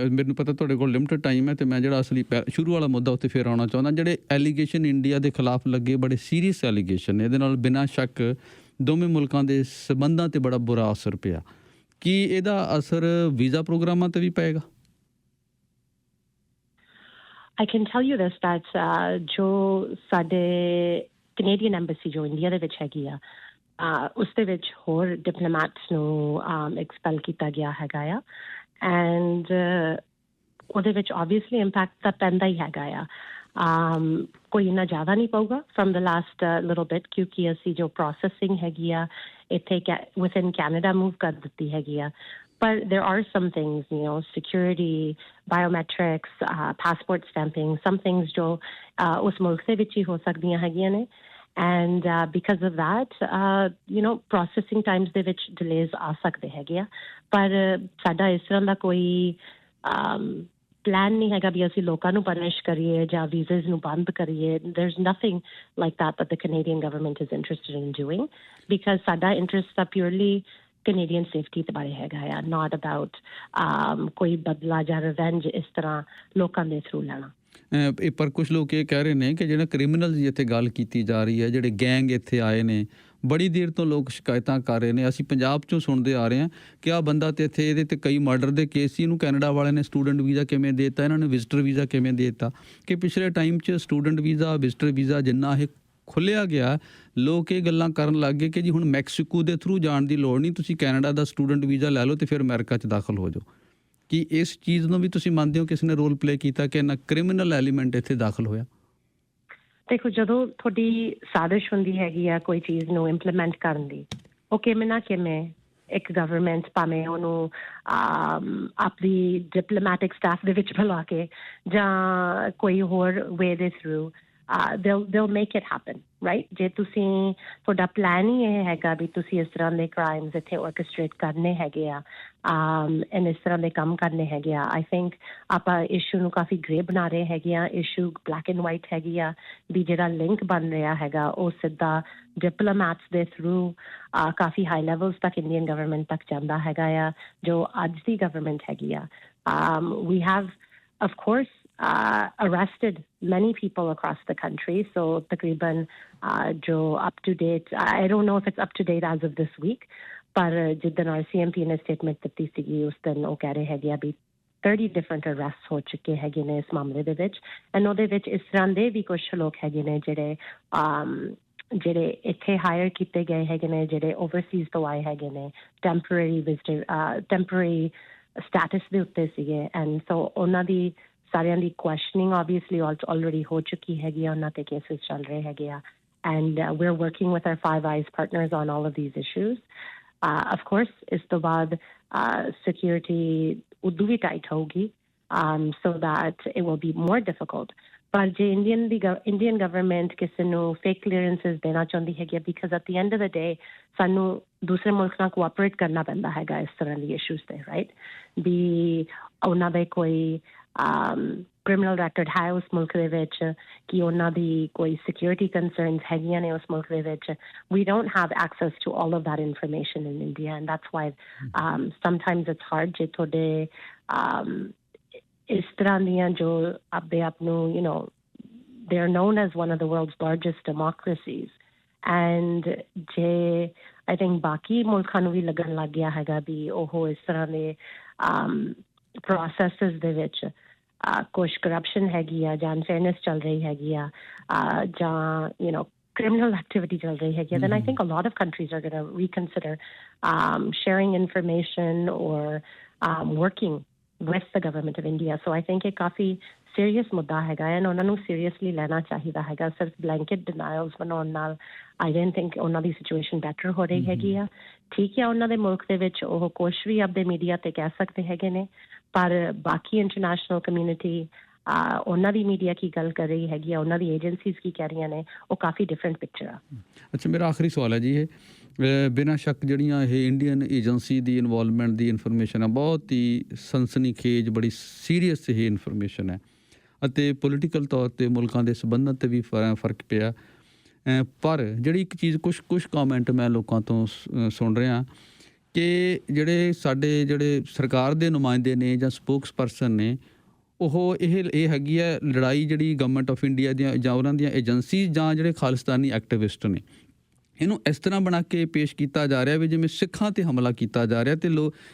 ਮੈਨੂੰ ਪਤਾ ਤੁਹਾਡੇ ਕੋਲ ਲਿਮਟਿਡ ਟਾਈਮ ਹੈ ਤੇ ਮੈਂ ਜਿਹੜਾ ਅਸਲੀ ਸ਼ੁਰੂ ਵਾਲਾ ਮੁੱਦਾ ਉੱਤੇ ਫੇਰ ਆਉਣਾ ਚਾਹੁੰਦਾ ਜਿਹੜੇ ਐਲੀਗੇਸ਼ਨ ਇੰਡੀਆ ਦੇ ਖਿਲਾਫ ਲੱਗੇ ਬੜੇ ਸੀਰੀਅਸ ਐਲੀਗੇਸ਼ਨ ਨੇ ਇਹਦੇ ਨਾਲ ਬਿਨਾਂ ਸ਼ੱਕ ਦੋਵੇਂ ਮੁਲਕਾਂ ਦੇ ਸੰਬੰਧਾਂ ਤੇ ਬੜਾ ਬੁਰਾ ਅਸਰ ਪਿਆ ਕੀ ਇਹਦਾ ਅਸਰ ਵੀਜ਼ਾ ਪ੍ਰੋਗਰਾਮਾਂ ਤੇ ਵੀ ਪਏਗਾ I can tell you this that ਜੋ ਸਾਡੇ ਕੈਨੇਡੀਅਨ ਐਮਬੈਸੀ ਜੋ ਇੰਡੀਆ ਦੇ ਵਿੱਚ ਹੈਗੀ ਆ ਉਸ ਦੇ ਵਿੱਚ ਹੋਰ ਡਿਪਲੋਮੈਟਸ ਨੂੰ ਐਕਸਪੈਲ ਕੀਤਾ ਗਿਆ ਹੈਗਾ ਆ ਐਂਡ ਉਹਦੇ ਵਿੱਚ ਆਬਵੀਅਸਲੀ ਇੰਪੈਕਟ ਤਾਂ ਪੈਂਦਾ ਹੀ ਹੈਗਾ ਆ ਕੋਈ ਇੰਨਾ ਜ਼ਿਆਦਾ ਨਹੀਂ ਪਊਗਾ from the last little bit ਕਿਉਂਕਿ ਅਸੀਂ ਜੋ ਪ੍ਰੋਸੈਸਿੰਗ ਹੈਗੀ ਆ ਇੱਥੇ ਵਿਥਿਨ ਕੈਨੇਡਾ ਮੂਵ ਕਰ ਦਿੱਤੀ ਹੈਗੀ ਆ But there are some things, security, biometrics, passport stamping, some things jo us mulk de vich hi ho sakdiyan hagiyan ne and because of that processing times de vich delays aa sakde hege a par sada is tarah da koi plan nahi hega bi assi lokan nu punish kariye ja visas nu band kariye there's nothing like that the Canadian government is interested in doing because sada interests are purely Canadian safety ਤੇ ਬਾਰੇ ਹੈਗਾ ਆ not about ਕੋਈ ਬਦਲਾ ਜਾਂ revenge ਇਸ ਤਰ੍ਹਾਂ ਲੋਕਾਂ ਦੇ ਥਰੂ ਲੈਣਾ ਪਰ ਕੁਝ ਲੋਕ ਇਹ ਕਹਿ ਰਹੇ ਨੇ ਕਿ ਜਿਹੜਾ ਕ੍ਰਿਮੀਨਲ ਇੱਥੇ ਗੱਲ ਕੀਤੀ ਜਾ ਰਹੀ ਹੈ ਜਿਹੜੇ ਗੈਂਗ ਇੱਥੇ ਆਏ ਨੇ ਬੜੀ ਦੇਰ ਤੋਂ ਲੋਕ ਸ਼ਿਕਾਇਤਾਂ ਕਰ ਰਹੇ ਨੇ ਅਸੀਂ ਪੰਜਾਬ 'ਚੋਂ ਸੁਣਦੇ ਆ ਰਹੇ ਹਾਂ ਕਿ ਆਹ ਬੰਦਾ ਤੇ ਇੱਥੇ ਇਹਦੇ ਤੇ ਕਈ ਮਰਡਰ ਦੇ ਕੇਸ ਸੀ ਇਹਨੂੰ ਕੈਨੇਡਾ ਵਾਲਿਆਂ ਨੇ ਸਟੂਡੈਂਟ ਵੀਜ਼ਾ ਕਿਵੇਂ ਦੇ ਦਿੱਤਾ ਇਹਨਾਂ ਨੇ ਵਿਜ਼ਟਰ ਵੀਜ਼ਾ ਕਿਵੇਂ ਦੇ ਦਿੱਤਾ ਕਿ ਪਿਛਲੇ ਟਾਈਮ 'ਚ ਸਟੂਡੈਂਟ ਵੀਜ਼ਾ ਵਿਜ਼ਟਰ ਵੀਜ਼ਾ ਜਿੰਨਾ ਇਹ ਖੁੱਲ੍ਹਿਆ ਗਿਆ ਲੋਕ ਇਹ ਗੱਲਾਂ ਕਰਨ ਲੱਗ ਗਏ ਕਿ ਜੀ ਹੁਣ ਮੈਕਸੀਕੋ ਦੇ ਥਰੂ ਜਾਣ ਦੀ ਲੋੜ ਨਹੀਂ ਤੁਸੀਂ ਕੈਨੇਡਾ ਦਾ ਸਟੂਡੈਂਟ ਵੀਜ਼ਾ ਲੈ ਲਓ ਤੇ ਫਿਰ ਅਮਰੀਕਾ 'ਚ ਦਾਖਲ ਹੋ ਜਾਓ ਕੀ ਇਸ ਚੀਜ਼ ਨੂੰ ਵੀ ਤੁਸੀਂ ਮੰਨਦੇ ਹੋ ਕਿਸੇ ਨੇ ਰੋਲ ਪਲੇ ਕੀਤਾ ਕਿ ਇੰਨਾ ਕ੍ਰਿਮੀਨਲ ਐਲੀਮੈਂਟ ਇੱਥੇ ਦਾਖਲ ਹੋਇਆ ਦੇਖੋ ਜਦੋਂ ਤੁਹਾਡੀ ਸਾਜ਼ਿਸ਼ ਹੁੰਦੀ ਹੈਗੀ ਆ ਕੋਈ ਚੀਜ਼ ਨੂੰ ਇੰਪਲੀਮੈਂਟ ਕਰਨ ਦੀ ਉਹ ਕਿਵੇਂ ਨਾ ਕਿਵੇਂ ਇੱਕ ਗਵਰਨਮੈਂਟ ਭਾਵੇਂ ਉਹਨੂੰ ਆਪਣੀ ਡਿਪਲੋਮੈਟਿਕ ਸਟਾਫ ਦੇ ਵਿੱਚ ਬੁਲਾ ਕੇ ਜਾਂ ਕੋਈ ਹੋਰ ਵੇ ਦੇ through they'll make it happen, right? ਜੇ ਤੁਸੀਂ ਤੁਹਾਡਾ ਪਲਾਨ ਹੀ ਇਹ ਹੈਗਾ ਵੀ ਤੁਸੀਂ ਇਸ ਤਰ੍ਹਾਂ ਦੇ ਕ੍ਰਾਈਮਸ ਇੱਥੇ ਆਰਕੈਸਟ੍ਰੇਟ ਕਰਨੇ ਹੈਗੇ ਆ ਐਂਡ ਇਸ ਤਰ੍ਹਾਂ ਦੇ ਕੰਮ ਕਰਨੇ ਹੈਗੇ ਆ ਆਈ ਥਿੰਕ ਆਪਾਂ ਇਸ਼ੂ ਨੂੰ ਕਾਫੀ ਗ੍ਰੇ ਬਣਾ ਰਹੇ ਹੈਗੇ ਆ ਇਸ਼ੂ ਬਲੈਕ ਐਂਡ ਵਾਈਟ ਹੈਗੀ ਆ ਵੀ ਜਿਹੜਾ ਲਿੰਕ ਬਣ ਰਿਹਾ ਹੈਗਾ ਉਹ ਸਿੱਧਾ ਡਿਪਲੋਮੈਟਸ ਦੇ ਥਰੂ ਕਾਫੀ ਹਾਈ ਲੈਵਲਸ ਤੱਕ ਇੰਡੀਅਨ ਗਵਰਨਮੈਂਟ ਤੱਕ ਜਾਂਦਾ ਹੈਗਾ ਆ ਜੋ ਅੱਜ ਦੀ ਗਵਰਨਮੈਂਟ ਹੈਗੀ ਆ we have of course arrested many people across the country so takriban jo up to date I don't know if it's up to date as of this week but jiddan RCMP ne statement ditti sigi us din oh keh rahe hege abhi 30 different arrests ਹੋ ਚੁੱਕੇ ਹੈਗੇ ਨੇ ਇਸ ਮਾਮਲੇ ਦੇ ਵਿੱਚ and ਉਹਦੇ ਵਿੱਚ ਇਸ ਤਰ੍ਹਾਂ ਦੇ ਵੀ ਕੁਝ ਲੋਕ ਹੈਗੇ ਨੇ ਜਿਹੜੇ ਇੱਥੇ ਹਾਇਰ ਕੀਤੇ ਗਏ ਹੈਗੇ ਨੇ ਜਿਹੜੇ ਓਵਰਸੀਜ਼ ਤੋਂ ਆਏ ਹੈਗੇ ਨੇ ਟੈਂਪਰੇਰੀ ਸਟੇਟਸ ਦੇ ਉੱਤੇ ਸੀਗੇ ਐਂਡ ਸੋ ਉਹਨਾਂ ਦੀ ਸਾਰਿਆਂ ਦੀ ਕੁਐਸਚਨਿੰਗ ਆਬਵੀਅਸਲੀ ਆਲਰੇਡੀ ਹੋ ਚੁੱਕੀ ਹੈਗੀ ਆ ਉਹਨਾਂ ਤੇ ਕੇਸਿਸ ਚੱਲ ਰਹੇ ਹੈਗੇ ਆ and we're working with our Five Eyes partners on all of these issues. Of course, is the baad security uddu bhi tight hogi so that it will be more difficult. But the Indian government kisi nu fake clearances dena chahndi hai because at the end of the day sanu dusre mulk ਨਾਲ cooperate karna ਪੈਂਦਾ ਹੈਗਾ ਇਸ ਤਰ੍ਹਾਂ ਦੀ issues ਤੇ right ਵੀ ਉਹਨਾਂ ਦੇ ਕੋਈ criminal record है उस मुल्क दे विच कि उन्हां दी कोई security concerns हैगियां ने उस मुल्क दे विच we don't have access to all of that information in India and that's why sometimes it's hard je thode is tarah diyan jo abde aap nu you know they're known as one of the world's largest democracies and je I think baki mulkan nu vi lagan lag gaya haiga bi oho is tarah de processes de vich kuch corruption हैगी आ ਜਾਂ fairness ਚੱਲ ਰਹੀ ਹੈਗੀ ਆ ਜਾਂ you know criminal activity ਚੱਲ ਰਹੀ ਹੈਗੀ then I think a lot of countries are going to reconsider sharing information or working with the government of India so I think it coffee serious ਮੁੱਦਾ ਹੈਗਾ and ਉਹਨਾਂ ਨੂੰ seriously ਲੈਣਾ ਚਾਹੀਦਾ ਹੈਗਾ ਸਿਰਫ blanket denials ਬਣਾਉਣ ਨਾਲ I don't think ਉਹਨਾਂ ਦੀ situation better ਹੋ ਰਹੀ ਹੈਗੀ ਆ ਠੀਕ ਹੈ ਉਹਨਾਂ ਦੇ ਮੁਲਕ ਦੇ ਵਿੱਚ ਉਹ ਕੁਛ ਵੀ ਆਪਦੇ ਮੀਡੀਆ ਤੇ ਕਹਿ ਸਕਦੇ ਹੈਗੇ ਨੇ ਪਰ ਬਾਕੀ ਇੰਟਰਨੈਸ਼ਨਲ ਕਮਿਊਨਿਟੀ ਉਹਨਾਂ ਦੀ ਮੀਡੀਆ ਕੀ ਗੱਲ ਕਰ ਰਹੀ ਹੈਗੀ ਆ ਉਹਨਾਂ ਦੀ ਏਜੰਸੀਜ਼ ਕੀ ਕਹਿ ਰਹੀਆਂ ਨੇ ਉਹ ਕਾਫੀ ਡਿਫਰੈਂਟ ਪਿਕਚਰ ਆ ਅੱਛਾ ਮੇਰਾ ਆਖਰੀ ਸਵਾਲ ਹੈ ਜੀ ਇਹ ਬਿਨਾਂ ਸ਼ੱਕ ਜਿਹੜੀਆਂ ਇਹ ਇੰਡੀਅਨ ਏਜੰਸੀ ਦੀ ਇਨਵੋਲਵਮੈਂਟ ਦੀ ਇਨਫੋਰਮੇਸ਼ਨ ਹੈ ਬਹੁਤ ਹੀ ਸਨਸਨੀਖੇਜ ਬੜੀ ਸੀਰੀਅਸ ਇਹ ਇਨਫੋਰਮੇਸ਼ਨ ਹੈ ਅਤੇ ਪੋਲੀਟੀਕਲ ਤੌਰ 'ਤੇ ਮੁਲਕਾਂ ਦੇ ਸੰਬੰਧਾਂ 'ਤੇ ਵੀ ਫਰਕ ਪਿਆ ਪਰ ਜਿਹੜੀ ਇੱਕ ਚੀਜ਼ ਕੁਛ ਕਮੈਂਟ ਮੈਂ ਲੋਕਾਂ ਤੋਂ ਸੁਣ ਰਿਹਾ ਕਿ ਜਿਹੜੇ ਸਰਕਾਰ ਦੇ ਨੁਮਾਇੰਦੇ ਨੇ ਜਾਂ ਸਪੋਕਸ ਪਰਸਨ ਨੇ ਉਹ ਇਹ ਹੈਗੀ ਹੈ ਲੜਾਈ ਜਿਹੜੀ ਗਵਰਨਮੈਂਟ ਆਫ ਇੰਡੀਆ ਦੀਆਂ ਜਾਂ ਉਹਨਾਂ ਦੀਆਂ ਏਜੰਸੀ ਜਾਂ ਜਿਹੜੇ ਖਾਲਿਸਤਾਨੀ ਐਕਟਿਵਿਸਟ ਨੇ ਇਹਨੂੰ ਇਸ ਤਰ੍ਹਾਂ ਬਣਾ ਕੇ ਪੇਸ਼ ਕੀਤਾ ਜਾ ਰਿਹਾ ਵੀ ਜਿਵੇਂ ਸਿੱਖਾਂ 'ਤੇ ਹਮਲਾ ਕੀਤਾ ਜਾ ਰਿਹਾ ਅਤੇ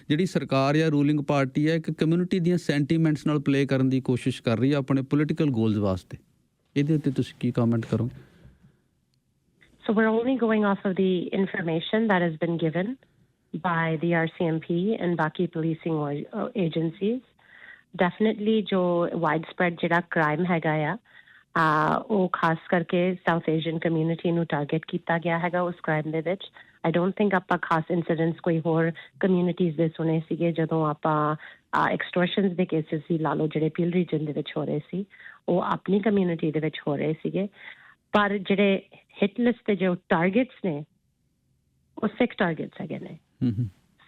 ਜਿਹੜੀ ਸਰਕਾਰ ਜਾਂ ਰੂਲਿੰਗ ਪਾਰਟੀ ਹੈ ਇੱਕ ਕਮਿਊਨਿਟੀ ਦੀਆਂ ਸੈਂਟੀਮੈਂਟਸ ਨਾਲ ਪਲੇ ਕਰਨ ਦੀ ਕੋਸ਼ਿਸ਼ ਕਰ ਰਹੀ ਹੈ ਆਪਣੇ ਪੋਲੀਟੀਕਲ ਗੋਲਸ ਵਾਸਤੇ ਇਹਦੇ ਉੱਤੇ ਤੁਸੀਂ ਕੀ ਕਮੈਂਟ ਕਰੋਗੇ So we're only going off of the information that has been given by the RCMP and Baki policing agencies. Definitely jo widespread jada crime हैगा या ਉਹ ਖਾਸ ਕਰਕੇ ਸਾਊਥ ਏਸ਼ੀਅਨ ਕਮਿਊਨਿਟੀ ਨੂੰ ਟਾਰਗੇਟ ਕੀਤਾ ਗਿਆ ਹੈਗਾ ਉਸ ਕ੍ਰਾਈਮ ਦੇ ਵਿੱਚ ਆਈ ਡੋਂਟ ਥਿੰਕ ਆਪਾਂ ਖਾਸ ਇਨਸੀਡੈਂਟਸ ਕੋਈ ਹੋਰ ਕਮਿਊਨਿਟੀਜ਼ ਦੇ ਸੁਣੇ ਸੀਗੇ ਜਦੋਂ ਆਪਾਂ ਐਕਸਟੋਰਸ਼ਨਸ ਦੇ ਕੇਸਿਸ ਸੀ ਲਾ ਲਓ ਜਿਹੜੇ ਪੀਲ ਰੀਜਨ ਦੇ ਵਿੱਚ ਹੋ ਰਹੇ ਸੀ ਉਹ ਆਪਣੀ ਕਮਿਊਨਿਟੀ ਦੇ ਵਿੱਚ ਹੋ ਰਹੇ ਸੀਗੇ ਪਰ ਜਿਹੜੇ ਹਿੱਟ ਲਿਸਟ ਤੇ ਜੋ ਟਾਰਗੇਟਸ ਨੇ ਉਹ ਸਿੱਖ ਟਾਰਗੇਟਸ ਹੈਗੇ ਨੇ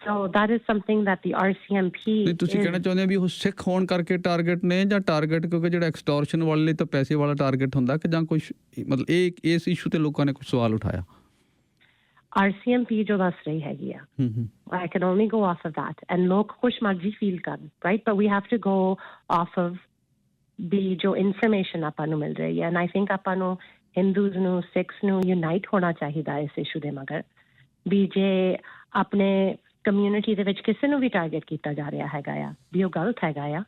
So that is something that the RCMP ਤੁਸੀਂ ਕਹਿਣਾ ਚਾਹੁੰਦੇ ਹੋ ਵੀ ਉਹ ਸਿੱਖ ਹੋਣ ਕਰਕੇ ਟਾਰਗੇਟ ਨੇ ਜਾਂ ਟਾਰਗੇਟ ਕਿਉਂਕਿ ਜਿਹੜਾ ਐਕਸਟੋਰਸ਼ਨ ਵਾਲੇ ਲਈ ਤਾਂ ਪੈਸੇ ਵਾਲਾ ਟਾਰਗੇਟ ਹੁੰਦਾ ਕਿ ਜਾਂ ਕੋਈ ਮਤਲਬ ਇਸ ਇਸ਼ੂ ਤੇ ਲੋਕਾਂ ਨੇ ਕੁਝ ਸਵਾਲ ਉਠਾਇਆ RCMP ਜੋ ਦੱਸ ਰਹੀ ਹੈਗੀ ਆ I can only go off of that and ਲੋਕ ਖੁਸ਼ ਮਰਜ਼ੀ ਫੀਲ ਕਰਨ right but we have to go off of the ਜੋ ਇਨਫੋਰਮੇਸ਼ਨ ਆਪਾਂ ਨੂੰ ਮਿਲ ਰਹੀ ਹੈ and I think ਆਪਾਂ ਨੂੰ ਹਿੰਦੂਜ਼ ਨੂੰ ਸਿੱਖਸ ਨੂੰ ਯੂਨਾਈਟ ਹੋਣਾ ਚਾਹੀਦਾ ਇਸ ਇਸ਼ੂ ਦੇ ਮਗਰ ਵੀ ਜੇ ਆਪਣੇ ਕਮਿਊਨਿਟੀ ਦੇ ਵਿੱਚ ਕਿਸੇ ਨੂੰ ਵੀ ਟਾਰਗੇਟ ਕੀਤਾ ਜਾ ਰਿਹਾ ਹੈਗਾ ਆ ਵੀ ਉਹ ਗਲਤ ਹੈਗਾ ਆ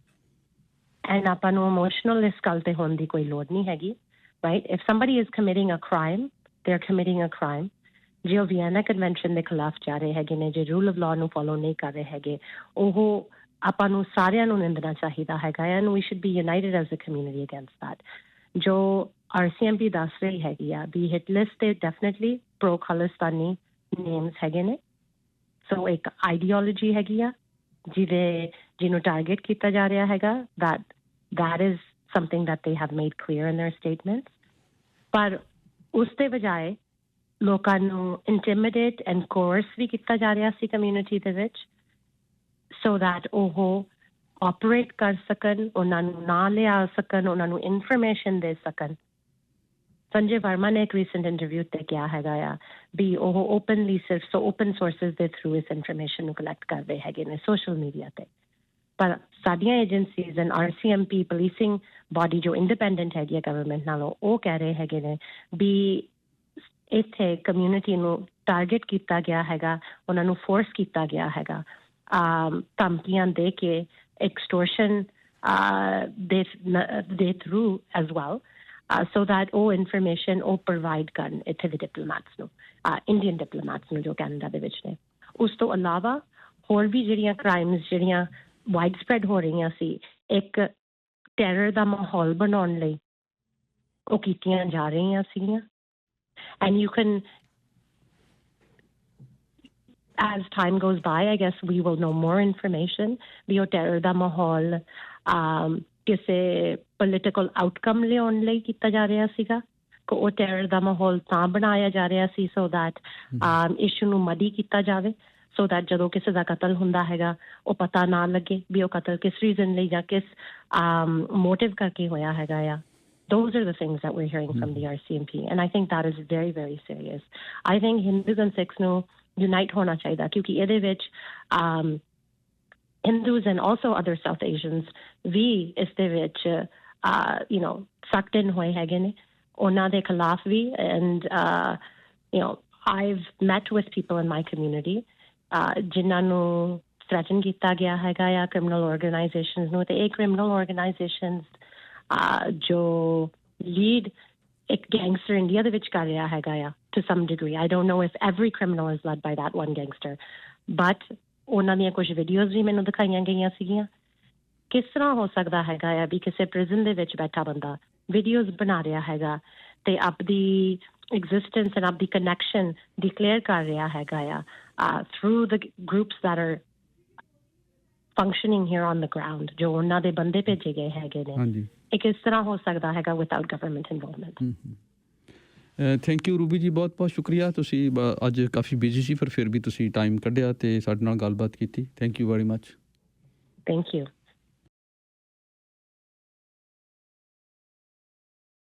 ਐਂਡ ਆਪਾਂ ਨੂੰ ਇਮੋਸ਼ਨਲ ਇਸ ਗੱਲ ਤੇ ਹੋਣ ਦੀ ਕੋਈ ਲੋੜ ਨਹੀਂ ਹੈਗੀ right if somebody is committing a crime they are committing a crime ਜੇ ਉਹ ਵੀਐਨਾ ਕਨਵੈਨਸ਼ਨ ਦੇ ਖਿਲਾਫ ਜਾ ਰਹੇ ਹੈਗੇ ਨੇ ਜੇ ਰੂਲ ਆਫ ਲਾਅ ਨੂੰ ਫੋਲੋ ਨਹੀਂ ਕਰ ਰਹੇ ਹੈਗੇ ਉਹ ਆਪਾਂ ਨੂੰ ਸਾਰਿਆਂ ਨੂੰ ਨਿੰਦਣਾ ਚਾਹੀਦਾ ਹੈਗਾ and we should be united as a community against that ਜੋ RCMP ਦੱਸ ਰਹੀ ਹੈਗੀ ਆ ਵੀ ਹਿੱਟ ਲਿਸਟ ਤੇ ਡੈਫੀਨਿਟਲੀ ਪ੍ਰੋ ਖਾਲਿਸਤਾਨੀ ਨੇਮਸ ਹੈਗੇ ਨੇ ਸੋ ਇੱਕ ਆਈਡੀਓਲੋਜੀ ਹੈਗੀ ਆ ਜਿਹਨੂੰ ਟਾਰਗੇਟ ਕੀਤਾ ਜਾ ਰਿਹਾ ਹੈਗਾ that is something that they have made clear in their statements ਪਰ ਉਸ ਦੇ ਬਜਾਏ ਲੋਕਾਂ ਨੂੰ ਇੰਟੀਮੀਡੇਟ ਐਂਡ ਕੋਰਸ ਵੀ ਕੀਤਾ ਜਾ ਰਿਹਾ ਸੀ ਕਮਿਊਨਿਟੀ ਦੇ ਵਿੱਚ so that ਉਹ ਆਪਰੇਟ ਕਰ ਸਕਣ ਉਹਨਾਂ ਨੂੰ ਨਾ ਲਿਆ ਸਕਣ ਉਹਨਾਂ ਨੂੰ ਇਨਫੋਰਮੇਸ਼ਨ ਦੇ ਸਕਣ ਸੰਜੇ ਵਰਮਾ ਨੇ ਇੱਕ ਰੀਸੈਂਟ ਇੰਟਰਵਿਊ ਤੇ ਕਿਹਾ ਹੈਗਾ ਆ ਵੀ ਉਹ ਓਪਨਲੀ ਸਿਰਫ ਓਪਨ ਸੋਰਸਿਸ ਦੇ ਥਰੂ ਇਸ ਇਨਫੋਰਮੇਸ਼ਨ ਨੂੰ ਕਲੈਕਟ ਕਰਦੇ ਹੈਗੇ ਨੇ ਸੋਸ਼ਲ ਮੀਡੀਆ ਤੇ ਪਰ ਸਾਡੀਆਂ agencies and RCMP policing body ਜੋ ਇੰਡੀਪੈਂਡੈਂਟ ਹੈਗੀ ਹੈ ਗਵਰਨਮੈਂਟ ਨਾਲੋਂ ਉਹ ਕਹਿ ਰਹੇ ਹੈਗੇ ਨੇ ਵੀ ਇੱਥੇ ਕਮਿਊਨਿਟੀ ਨੂੰ ਟਾਰਗੇਟ ਕੀਤਾ ਗਿਆ ਹੈਗਾ ਉਹਨਾਂ ਨੂੰ ਫੋਰਸ ਕੀਤਾ ਗਿਆ ਹੈਗਾ ਧਮਕੀਆਂ ਦੇ ਕੇ extortion ਦੇ through as well, so that ਉਹ information ਉਹ provide ਕਰਨ ਇੱਥੇ ਦੇ diplomats ਨੂੰ, Indian diplomats ਨੂੰ ਜੋ ਕੈਨੇਡਾ ਦੇ ਵਿੱਚ ਨੇ। ਉਸ ਤੋਂ ਇਲਾਵਾ ਹੋਰ ਵੀ ਜਿਹੜੀਆਂ crimes ਜਿਹੜੀਆਂ widespread ਹੋ ਰਹੀਆਂ ਸੀ, ਇੱਕ terror ਦਾ ਮਾਹੌਲ ਬਣਾਉਣ ਲਈ ਉਹ ਕੀਤੀਆਂ ਜਾ ਰਹੀਆਂ ਸੀਗੀਆਂ। And you can, as time goes by, I guess we will know more information. ਵੀ ਉਹ terror ਦਾ ਮਾਹੌਲ ਕਿਸੇ ਪੋਲੀਟੀਕਲ ਆਊਟਕਮ ਲਿਆਉਣ ਲਈ ਕੀਤਾ ਜਾ ਰਿਹਾ ਸੀਗਾ, ਕਿ ਉਹ ਟੈਰਰ ਦਾ ਮਾਹੌਲ ਤਾਂ ਬਣਾਇਆ ਜਾ ਰਿਹਾ ਸੀ ਸੋ ਦੈਟ ਇਸ਼ੂ ਨੂੰ ਮਦੀ ਕੀਤਾ ਜਾਵੇ, ਸੋ ਦੈਟ ਜਦੋਂ ਕਿਸੇ ਦਾ ਕਤਲ ਹੁੰਦਾ ਹੈਗਾ ਉਹ ਪਤਾ ਨਾ ਲੱਗੇ ਵੀ ਉਹ ਕਤਲ ਕਿਸ ਰੀਜ਼ਨ ਲਈ ਜਾਂ ਕਿਸ ਮੋਟਿਵ ਕਰਕੇ ਹੋਇਆ ਹੈਗਾ ਆ। Those are the things that we're hearing from the RCMP, and I think that is very, very serious. I think Hindus and Sikhs ਨੂੰ unite ਹੋਣਾ ਚਾਹੀਦਾ, ਕਿਉਂਕਿ ਇਹਦੇ ਵਿੱਚ Hindus and also other South Asians ਵੀ ਇਸ ਦੇ ਵਿੱਚ sucked in ਹੋਏ ਹੈਗੇ ਨੇ ਉਹਨਾਂ ਦੇ ਖਿਲਾਫ ਵੀ। And I've met with people in my community ਜਿਨ੍ਹਾਂ ਨੂੰ threaten ਕੀਤਾ ਗਿਆ ਹੈਗਾ ਆ criminal organizations ਨੂੰ, ਤੇ ਇਹ criminal organizations ਜੋ lead ਇੱਕ gangster India ਦੇ ਵਿੱਚ ਕਰ ਰਿਹਾ ਹੈਗਾ ਆ to some degree. I don't know if every criminal is led by that one gangster, but ਉਹਨਾਂ ਦੀਆਂ ਕੁਝ ਵੀਡੀਓਜ਼ ਵੀ ਮੈਨੂੰ ਦਿਖਾਈਆਂ ਗਈਆਂ ਸੀਗੀਆਂ। ਕਿਸ ਤਰ੍ਹਾਂ ਹੋ ਸਕਦਾ ਹੈਗਾ ਆ ਵੀ ਕਿਸੇ ਪ੍ਰਿਜ਼ਨ ਦੇ ਵਿੱਚ ਬੈਠਾ ਬੰਦਾ ਵੀਡੀਓਜ਼ ਬਣਾ ਰਿਹਾ ਹੈਗਾ ਤੇ ਆਪਦੀ ਐਗਜ਼ਿਸਟੈਂਸ ਐਂਡ ਆਪਦੀ ਕਨੈਕਸ਼ਨ ਡਿਕਲੇਅਰ ਕਰ ਰਿਹਾ ਹੈਗਾ ਆ through the groups that are functioning here on the ground, ਜੋ ਉਹਨਾਂ ਦੇ ਬੰਦੇ ਭੇਜੇ ਗਏ ਹੈਗੇ ਨੇ। ਇਹ ਕਿਸ ਤਰ੍ਹਾਂ ਹੋ ਸਕਦਾ ਹੈਗਾ without government involvement? Thank you Ruby ਜੀ, ਬਹੁਤ ਬਹੁਤ ਸ਼ੁਕਰੀਆ। ਤੁਸੀਂ ਅੱਜ ਕਾਫੀ ਬਿਜ਼ੀ ਸੀ ਪਰ ਫਿਰ ਵੀ ਤੁਸੀਂ ਟਾਈਮ ਕੱਢਿਆ ਅਤੇ ਸਾਡੇ ਨਾਲ ਗੱਲਬਾਤ ਕੀਤੀ। Thank you very much. Thank you.